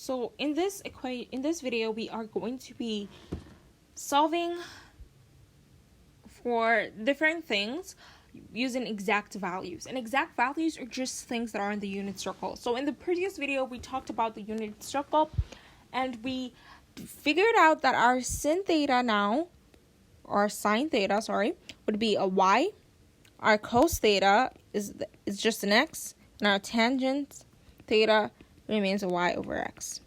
So in this video, we are going to be solving for different things using exact values. And exact values are just things that are in the unit circle. So in the previous video, we talked about the unit circle, and we figured out that our sin theta now, or sine theta, would be a y. Our cos theta is just an x, and our tangent theta remains a y over x.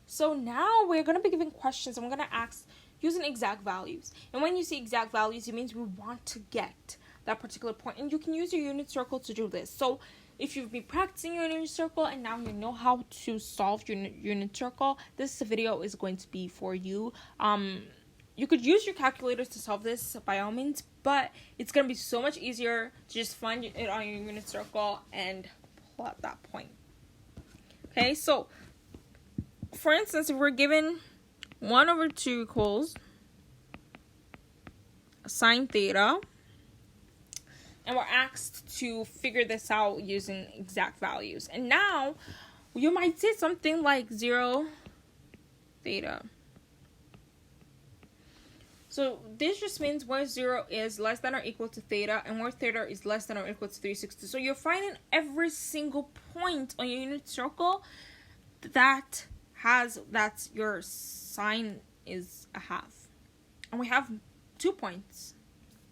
So now we're going to be giving questions, and we're going to ask using exact values. And when you see exact values, it means we want to get that particular point. And you can use your unit circle to do this. So if you've been practicing your unit circle and now you know how to solve your unit circle, this video is going to be for you. You could use your calculators to solve this by all means, but it's going to be so much easier to just find it on your unit circle and plot that point. Okay, so for instance, if we're given 1 over 2 equals sine theta, and we're asked to figure this out using exact values. And now you might say something like 0 theta. So this just means where 0 is less than or equal to theta, and where theta is less than or equal to 360. So you're finding every single point on your unit circle that's your sine is a half. And we have 2 points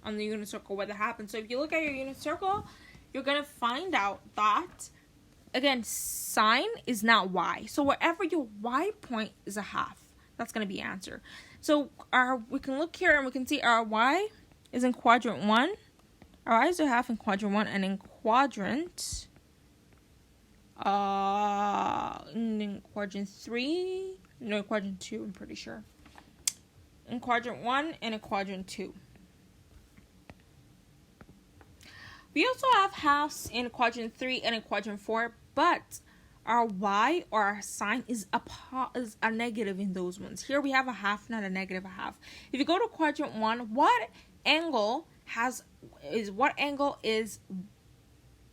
on the unit circle where that happens. So if you look at your unit circle, you're going to find out that, again, sine is not y. So wherever your y point is a half, that's going to be answer. So we can look here and we can see our y is in quadrant 1. Our y is a half in quadrant 1, and in quadrant 3, no, quadrant 2, I'm pretty sure. In quadrant 1 and in quadrant 2. We also have halves in quadrant 3 and in quadrant 4, but our y or our sine is a negative in those ones. Here we have a half, not a negative a half. If you go to quadrant 1, what angle is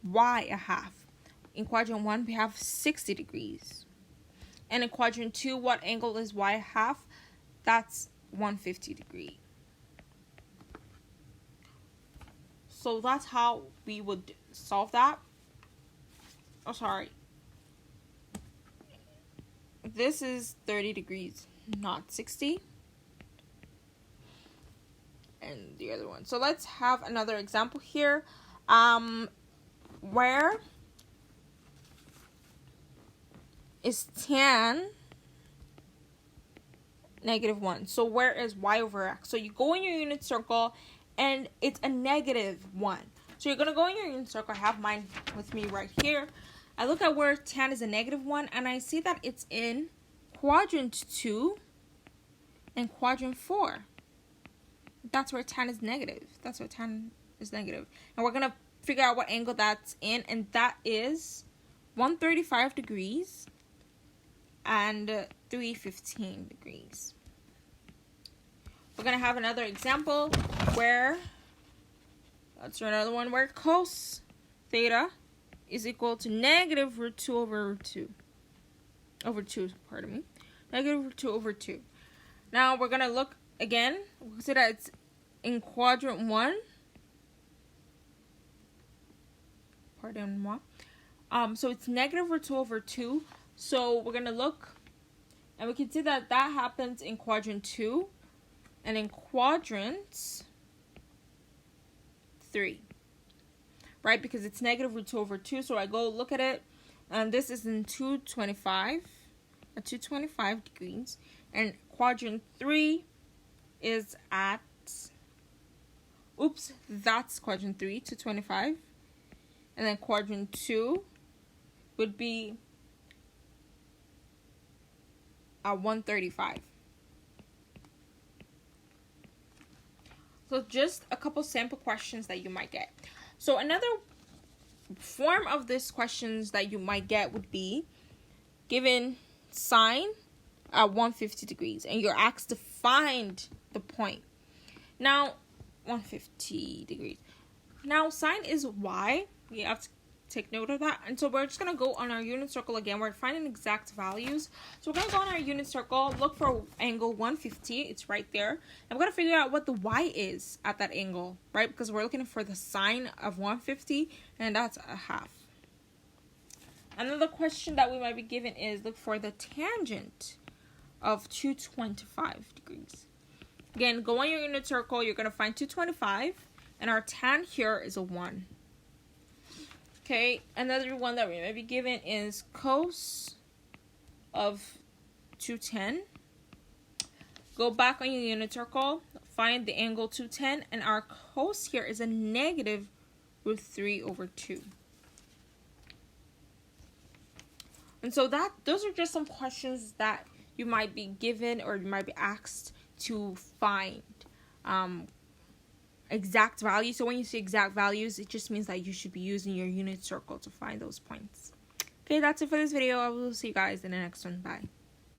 y a half? In quadrant 1, we have 60 degrees. And in quadrant 2, what angle is y a half? That's 150 degree. So that's how we would solve that. Oh, sorry. This is 30 degrees, not 60. And the other one. So let's have another example here. Where is tan negative 1? So where is y over x? So you go in your unit circle and it's a negative 1. So you're going to go in your unit circle. I have mine with me right here. I look at where tan is a negative 1, and I see that it's in quadrant 2 and quadrant 4. That's where tan is negative. That's where tan is negative. And we're going to figure out what angle that's in, and that is 135 degrees and 315 degrees. We're going to have another example where, let's do another one, where cos theta is equal to negative root 2 over root 2. Negative root 2 over 2. Now we're going to look again. We'll see that it's in quadrant 1. So it's negative root 2 over 2. So we're going to look, and we can see that that happens in quadrant 2 and in quadrant 3. Right, because it's negative root 2 over 2. So I go look at it, and this is in 225 degrees. And quadrant 3 is at, that's quadrant 3, 225. And then quadrant 2 would be at 135. So just a couple sample questions that you might get. So another form of this questions that you might get would be given sine at 150 degrees, and you're asked to find the point. Now, 150 degrees. Now, sine is y. We have to take note of that. And so we're just going to go on our unit circle again. We're finding exact values. So we're going to go on our unit circle, look for angle 150. It's right there. And we're going to figure out what the y is at that angle, right? Because we're looking for the sine of 150, and that's a half. Another question that we might be given is look for the tangent of 225 degrees. Again, go on your unit circle. You're going to find 225, and our tan here is a 1. Okay, another one that we may be given is cos of 210. Go back on your unit circle, find the angle 210, and our cos here is a negative root 3 over 2. And so those are just some questions that you might be given or you might be asked to find exact values. So when you see exact values, it just means that you should be using your unit circle to find those points. Okay, that's it for this video. I will see you guys in the next one. Bye.